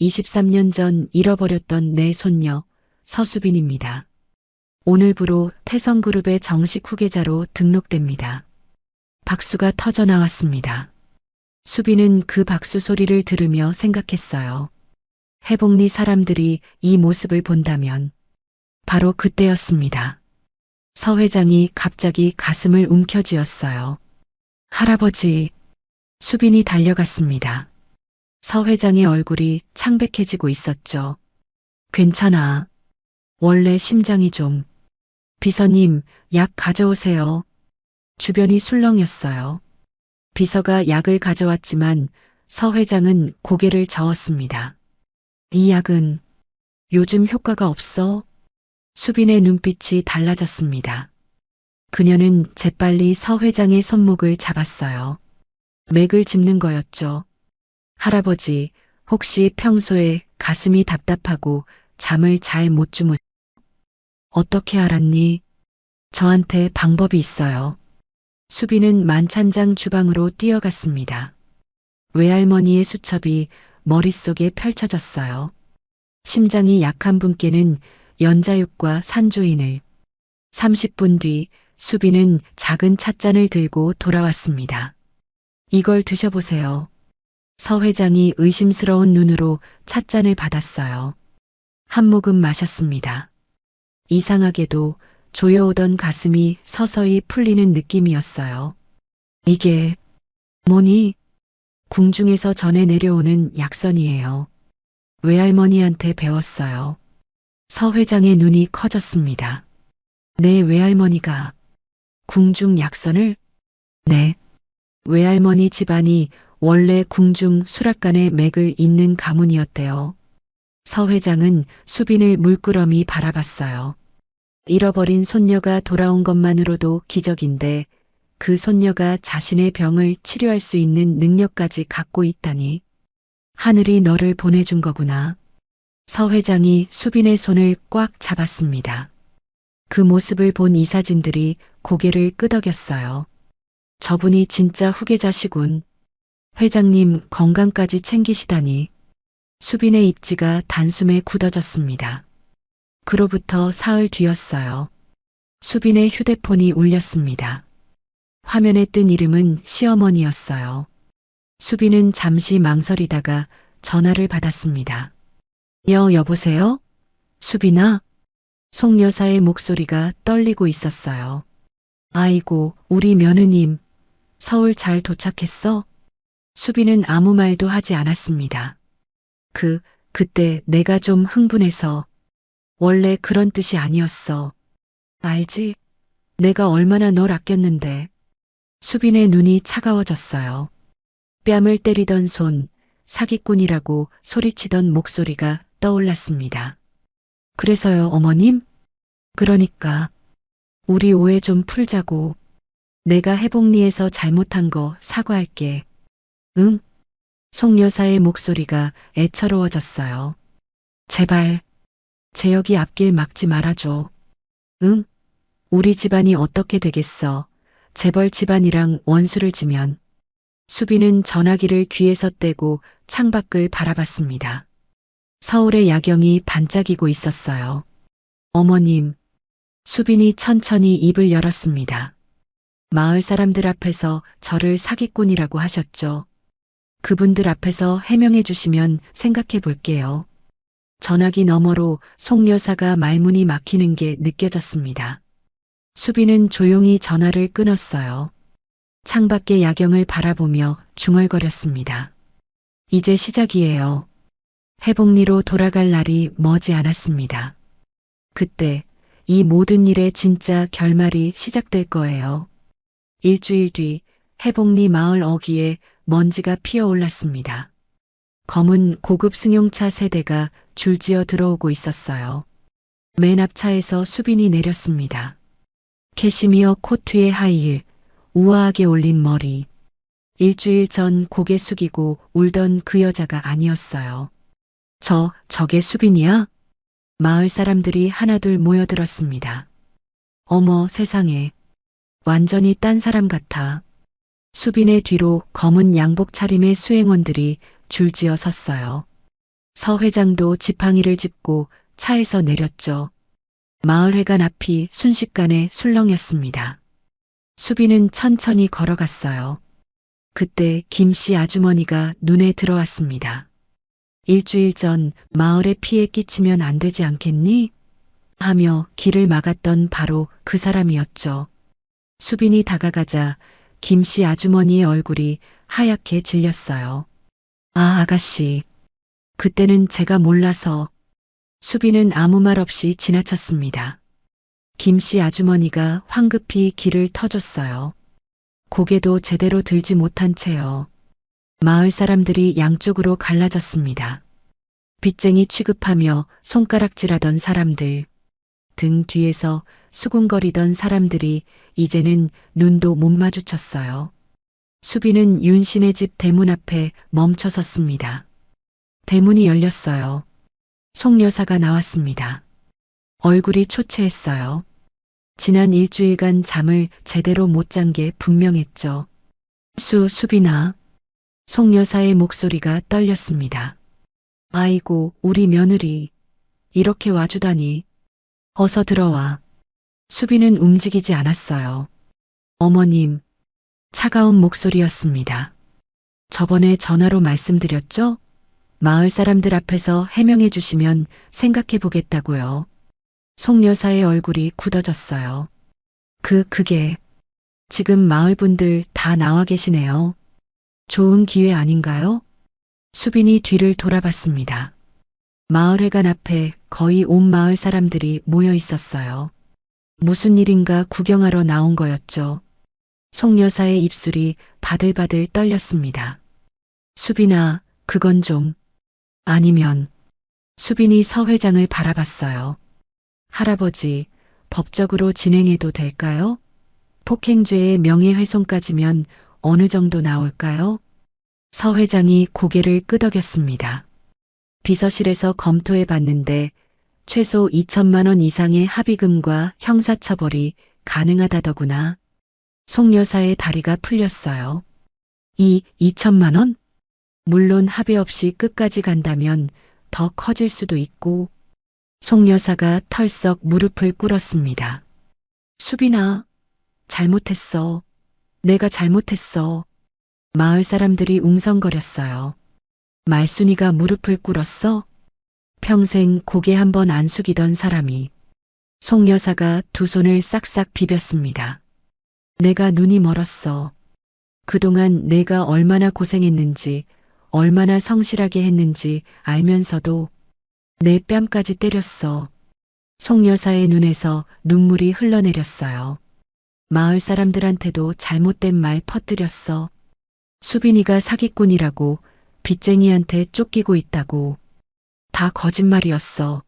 23년 전 잃어버렸던 내 손녀 서수빈입니다. 오늘부로 태성그룹의 정식 후계자로 등록됩니다. 박수가 터져 나왔습니다. 수빈은 그 박수 소리를 들으며 생각했어요. 해복리 사람들이 이 모습을 본다면 바로 그때였습니다. 서 회장이 갑자기 가슴을 움켜쥐었어요. 할아버지, 수빈이 달려갔습니다. 서 회장의 얼굴이 창백해지고 있었죠. 괜찮아. 원래 심장이 좀. 비서님, 약 가져오세요. 주변이 술렁였어요. 비서가 약을 가져왔지만 서 회장은 고개를 저었습니다. 이 약은 요즘 효과가 없어? 수빈의 눈빛이 달라졌습니다. 그녀는 재빨리 서 회장의 손목을 잡았어요. 맥을 짚는 거였죠. 할아버지, 혹시 평소에 가슴이 답답하고 잠을 잘 못 주무세요? 어떻게 알았니? 저한테 방법이 있어요. 수빈은 만찬장 주방으로 뛰어갔습니다. 외할머니의 수첩이 머릿속에 펼쳐졌어요. 심장이 약한 분께는 연자육과 산조인을. 30분 뒤 수빈은 작은 찻잔을 들고 돌아왔습니다. 이걸 드셔보세요. 서 회장이 의심스러운 눈으로 찻잔을 받았어요. 한 모금 마셨습니다. 이상하게도 조여오던 가슴이 서서히 풀리는 느낌이었어요. 이게 뭐니? 궁중에서 전해 내려오는 약선이에요. 외할머니한테 배웠어요. 서 회장의 눈이 커졌습니다. 내 외할머니가 궁중 약선을? 네. 외할머니 집안이 원래 궁중 수락관의 맥을 잇는 가문이었대요. 서 회장은 수빈을 물끄러미 바라봤어요. 잃어버린 손녀가 돌아온 것만으로도 기적인데 그 손녀가 자신의 병을 치료할 수 있는 능력까지 갖고 있다니. 하늘이 너를 보내준 거구나. 서 회장이 수빈의 손을 꽉 잡았습니다. 그 모습을 본 이사진들이 고개를 끄덕였어요. 저분이 진짜 후계자시군. 회장님 건강까지 챙기시다니. 수빈의 입지가 단숨에 굳어졌습니다. 그로부터 사흘 뒤였어요. 수빈의 휴대폰이 울렸습니다. 화면에 뜬 이름은 시어머니였어요. 수빈은 잠시 망설이다가 전화를 받았습니다. 여보세요? 수빈아? 송 여사의 목소리가 떨리고 있었어요. 아이고, 우리 며느님. 서울 잘 도착했어? 수빈은 아무 말도 하지 않았습니다. 그때 내가 좀 흥분해서. 원래 그런 뜻이 아니었어. 알지? 내가 얼마나 널 아꼈는데. 수빈의 눈이 차가워졌어요. 뺨을 때리던 손, 사기꾼이라고 소리치던 목소리가 떠올랐습니다. 그래서요, 어머님? 그러니까 우리 오해 좀 풀자고. 내가 해복리에서 잘못한 거 사과할게. 응? 송 여사의 목소리가 애처로워졌어요. 제발 재혁이 앞길 막지 말아줘. 응? 우리 집안이 어떻게 되겠어. 재벌 집안이랑 원수를 지면. 수빈은 전화기를 귀에서 떼고 창밖을 바라봤습니다. 서울의 야경이 반짝이고 있었어요. 어머님, 수빈이 천천히 입을 열었습니다. 마을 사람들 앞에서 저를 사기꾼이라고 하셨죠. 그분들 앞에서 해명해 주시면 생각해 볼게요. 전화기 너머로 송 여사가 말문이 막히는 게 느껴졌습니다. 수빈은 조용히 전화를 끊었어요. 창밖의 야경을 바라보며 중얼거렸습니다. 이제 시작이에요. 해복리로 돌아갈 날이 머지 않았습니다. 그때 이 모든 일의 진짜 결말이 시작될 거예요. 일주일 뒤 해복리 마을 어귀에 먼지가 피어올랐습니다. 검은 고급 승용차 세대가 줄지어 들어오고 있었어요. 맨 앞차에서 수빈이 내렸습니다. 캐시미어 코트에 하이힐, 우아하게 올린 머리. 일주일 전 고개 숙이고 울던 그 여자가 아니었어요. 저게 수빈이야? 마을 사람들이 하나둘 모여들었습니다. 어머 세상에. 완전히 딴 사람 같아. 수빈의 뒤로 검은 양복 차림의 수행원들이 줄지어 섰어요. 서 회장도 지팡이를 짚고 차에서 내렸죠. 마을회관 앞이 순식간에 술렁였습니다. 수빈은 천천히 걸어갔어요. 그때 김씨 아주머니가 눈에 들어왔습니다. 일주일 전 마을에 피해 끼치면 안 되지 않겠니? 하며 길을 막았던 바로 그 사람이었죠. 수빈이 다가가자 김씨 아주머니의 얼굴이 하얗게 질렸어요. 아, 아가씨. 그때는 제가 몰라서. 수빈은 아무 말 없이 지나쳤습니다. 김씨 아주머니가 황급히 길을 터줬어요. 고개도 제대로 들지 못한 채요. 마을 사람들이 양쪽으로 갈라졌습니다. 빚쟁이 취급하며 손가락질하던 사람들, 등 뒤에서 수군거리던 사람들이 이제는 눈도 못 마주쳤어요. 수빈은 윤신의 집 대문 앞에 멈춰 섰습니다. 대문이 열렸어요. 송 여사가 나왔습니다. 얼굴이 초췌했어요. 지난 일주일간 잠을 제대로 못 잔 게 분명했죠. 수빈아. 송 여사의 목소리가 떨렸습니다. 아이고, 우리 며느리. 이렇게 와주다니. 어서 들어와. 수빈은 움직이지 않았어요. 어머님. 차가운 목소리였습니다. 저번에 전화로 말씀드렸죠? 마을 사람들 앞에서 해명해 주시면 생각해 보겠다고요. 송 여사의 얼굴이 굳어졌어요. 그게 지금 마을 분들 다 나와 계시네요. 좋은 기회 아닌가요? 수빈이 뒤를 돌아봤습니다. 마을회관 앞에 거의 온 마을 사람들이 모여 있었어요. 무슨 일인가 구경하러 나온 거였죠. 송 여사의 입술이 바들바들 떨렸습니다. 수빈아, 그건 좀. 아니면. 수빈이 서 회장을 바라봤어요. 할아버지, 법적으로 진행해도 될까요? 폭행죄의 명예훼손까지면 어느 정도 나올까요? 서 회장이 고개를 끄덕였습니다. 비서실에서 검토해 봤는데 최소 2천만 원 이상의 합의금과 형사처벌이 가능하다더구나. 송 여사의 다리가 풀렸어요. 2천만 원? 물론 합의 없이 끝까지 간다면 더 커질 수도 있고. 송 여사가 털썩 무릎을 꿇었습니다. 수빈아, 잘못했어. 내가 잘못했어. 마을 사람들이 웅성거렸어요. 말순이가 무릎을 꿇었어? 평생 고개 한 번 안 숙이던 사람이. 송 여사가 두 손을 싹싹 비볐습니다. 내가 눈이 멀었어. 그동안 내가 얼마나 고생했는지, 얼마나 성실하게 했는지 알면서도 내 뺨까지 때렸어. 송 여사의 눈에서 눈물이 흘러내렸어요. 마을 사람들한테도 잘못된 말 퍼뜨렸어. 수빈이가 사기꾼이라고, 빚쟁이한테 쫓기고 있다고. 다 거짓말이었어.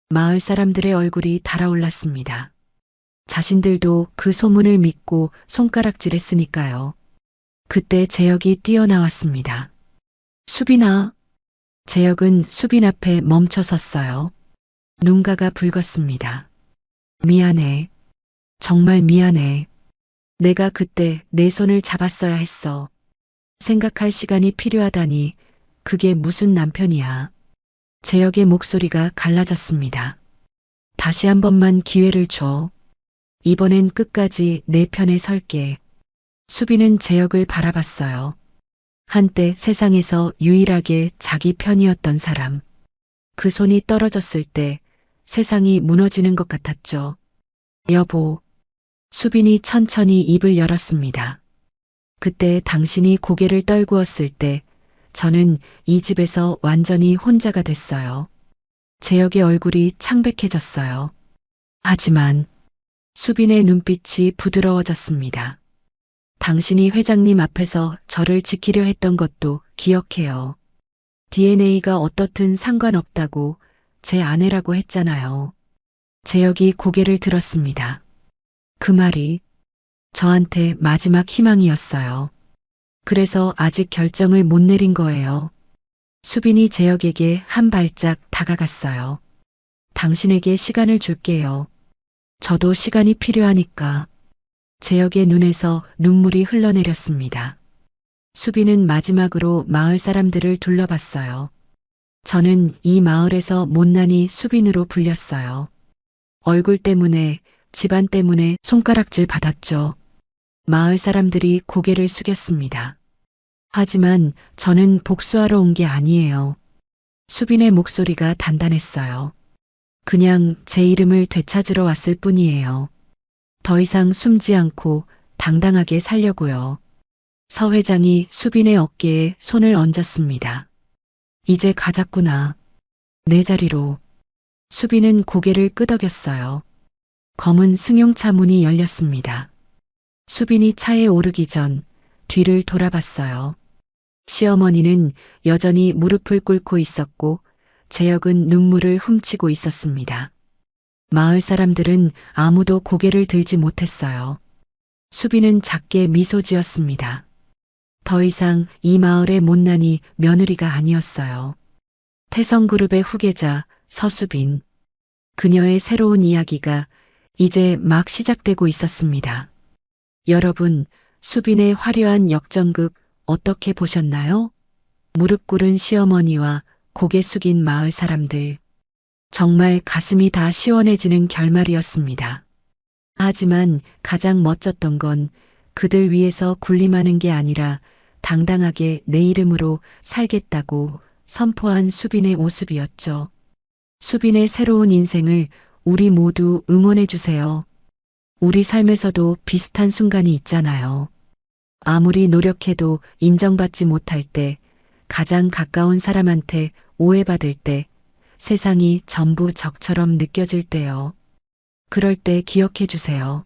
마을 사람들의 얼굴이 달아올랐습니다. 자신들도 그 소문을 믿고 손가락질했으니까요. 그때 재혁이 뛰어나왔습니다. 수빈아. 재혁은 수빈 앞에 멈춰 섰어요. 눈가가 붉었습니다. 미안해. 정말 미안해. 내가 그때 내 손을 잡았어야 했어. 생각할 시간이 필요하다니 그게 무슨 남편이야. 재혁의 목소리가 갈라졌습니다. 다시 한 번만 기회를 줘. 이번엔 끝까지 내 편에 설게. 수빈은 재혁을 바라봤어요. 한때 세상에서 유일하게 자기 편이었던 사람. 그 손이 떨어졌을 때 세상이 무너지는 것 같았죠. 여보. 수빈이 천천히 입을 열었습니다. 그때 당신이 고개를 떨구었을 때 저는 이 집에서 완전히 혼자가 됐어요. 재혁의 얼굴이 창백해졌어요. 하지만 수빈의 눈빛이 부드러워졌습니다. 당신이 회장님 앞에서 저를 지키려 했던 것도 기억해요. DNA가 어떻든 상관없다고 제 아내라고 했잖아요. 재혁이 고개를 들었습니다. 그 말이 저한테 마지막 희망이었어요. 그래서 아직 결정을 못 내린 거예요. 수빈이 재혁에게 한 발짝 다가갔어요. 당신에게 시간을 줄게요. 저도 시간이 필요하니까. 재혁의 눈에서 눈물이 흘러내렸습니다. 수빈은 마지막으로 마을 사람들을 둘러봤어요. 저는 이 마을에서 못난이 수빈으로 불렸어요. 얼굴 때문에, 집안 때문에 손가락질 받았죠. 마을 사람들이 고개를 숙였습니다. 하지만 저는 복수하러 온 게 아니에요. 수빈의 목소리가 단단했어요. 그냥 제 이름을 되찾으러 왔을 뿐이에요. 더 이상 숨지 않고 당당하게 살려고요. 서 회장이 수빈의 어깨에 손을 얹었습니다. 이제 가자꾸나. 내 자리로. 수빈은 고개를 끄덕였어요. 검은 승용차 문이 열렸습니다. 수빈이 차에 오르기 전 뒤를 돌아봤어요. 시어머니는 여전히 무릎을 꿇고 있었고 재혁은 눈물을 훔치고 있었습니다. 마을 사람들은 아무도 고개를 들지 못했어요. 수빈은 작게 미소 지었습니다. 더 이상 이 마을의 못난이 며느리가 아니었어요. 태성그룹의 후계자 서수빈. 그녀의 새로운 이야기가 이제 막 시작되고 있었습니다. 여러분, 수빈의 화려한 역전극 어떻게 보셨나요? 무릎 꿇은 시어머니와 고개 숙인 마을 사람들. 정말 가슴이 다 시원해지는 결말이었습니다. 하지만 가장 멋졌던 건 그들 위해서 군림하는 게 아니라 당당하게 내 이름으로 살겠다고 선포한 수빈의 모습이었죠. 수빈의 새로운 인생을 우리 모두 응원해 주세요. 우리 삶에서도 비슷한 순간이 있잖아요. 아무리 노력해도 인정받지 못할 때, 가장 가까운 사람한테 오해받을 때, 세상이 전부 적처럼 느껴질 때요. 그럴 때 기억해 주세요.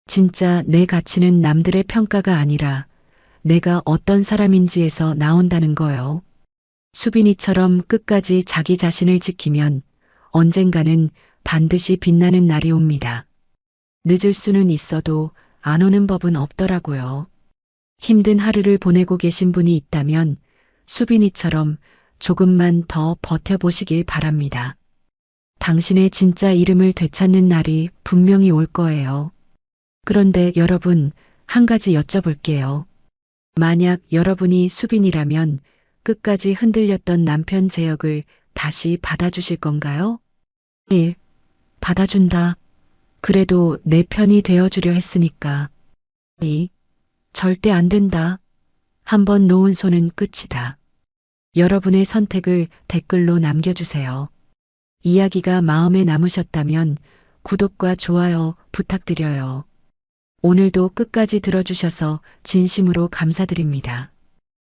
진짜 내 가치는 남들의 평가가 아니라 내가 어떤 사람인지에서 나온다는 거요. 수빈이처럼 끝까지 자기 자신을 지키면 언젠가는 반드시 빛나는 날이 옵니다. 늦을 수는 있어도 안 오는 법은 없더라고요. 힘든 하루를 보내고 계신 분이 있다면 수빈이처럼 조금만 더 버텨보시길 바랍니다. 당신의 진짜 이름을 되찾는 날이 분명히 올 거예요. 그런데 여러분, 한 가지 여쭤볼게요. 만약 여러분이 수빈이라면 끝까지 흔들렸던 남편 재혁을 다시 받아주실 건가요? 1. 받아준다. 그래도 내 편이 되어주려 했으니까. 2. 절대 안 된다. 한번 놓은 손은 끝이다. 여러분의 선택을 댓글로 남겨주세요. 이야기가 마음에 남으셨다면 구독과 좋아요 부탁드려요. 오늘도 끝까지 들어주셔서 진심으로 감사드립니다.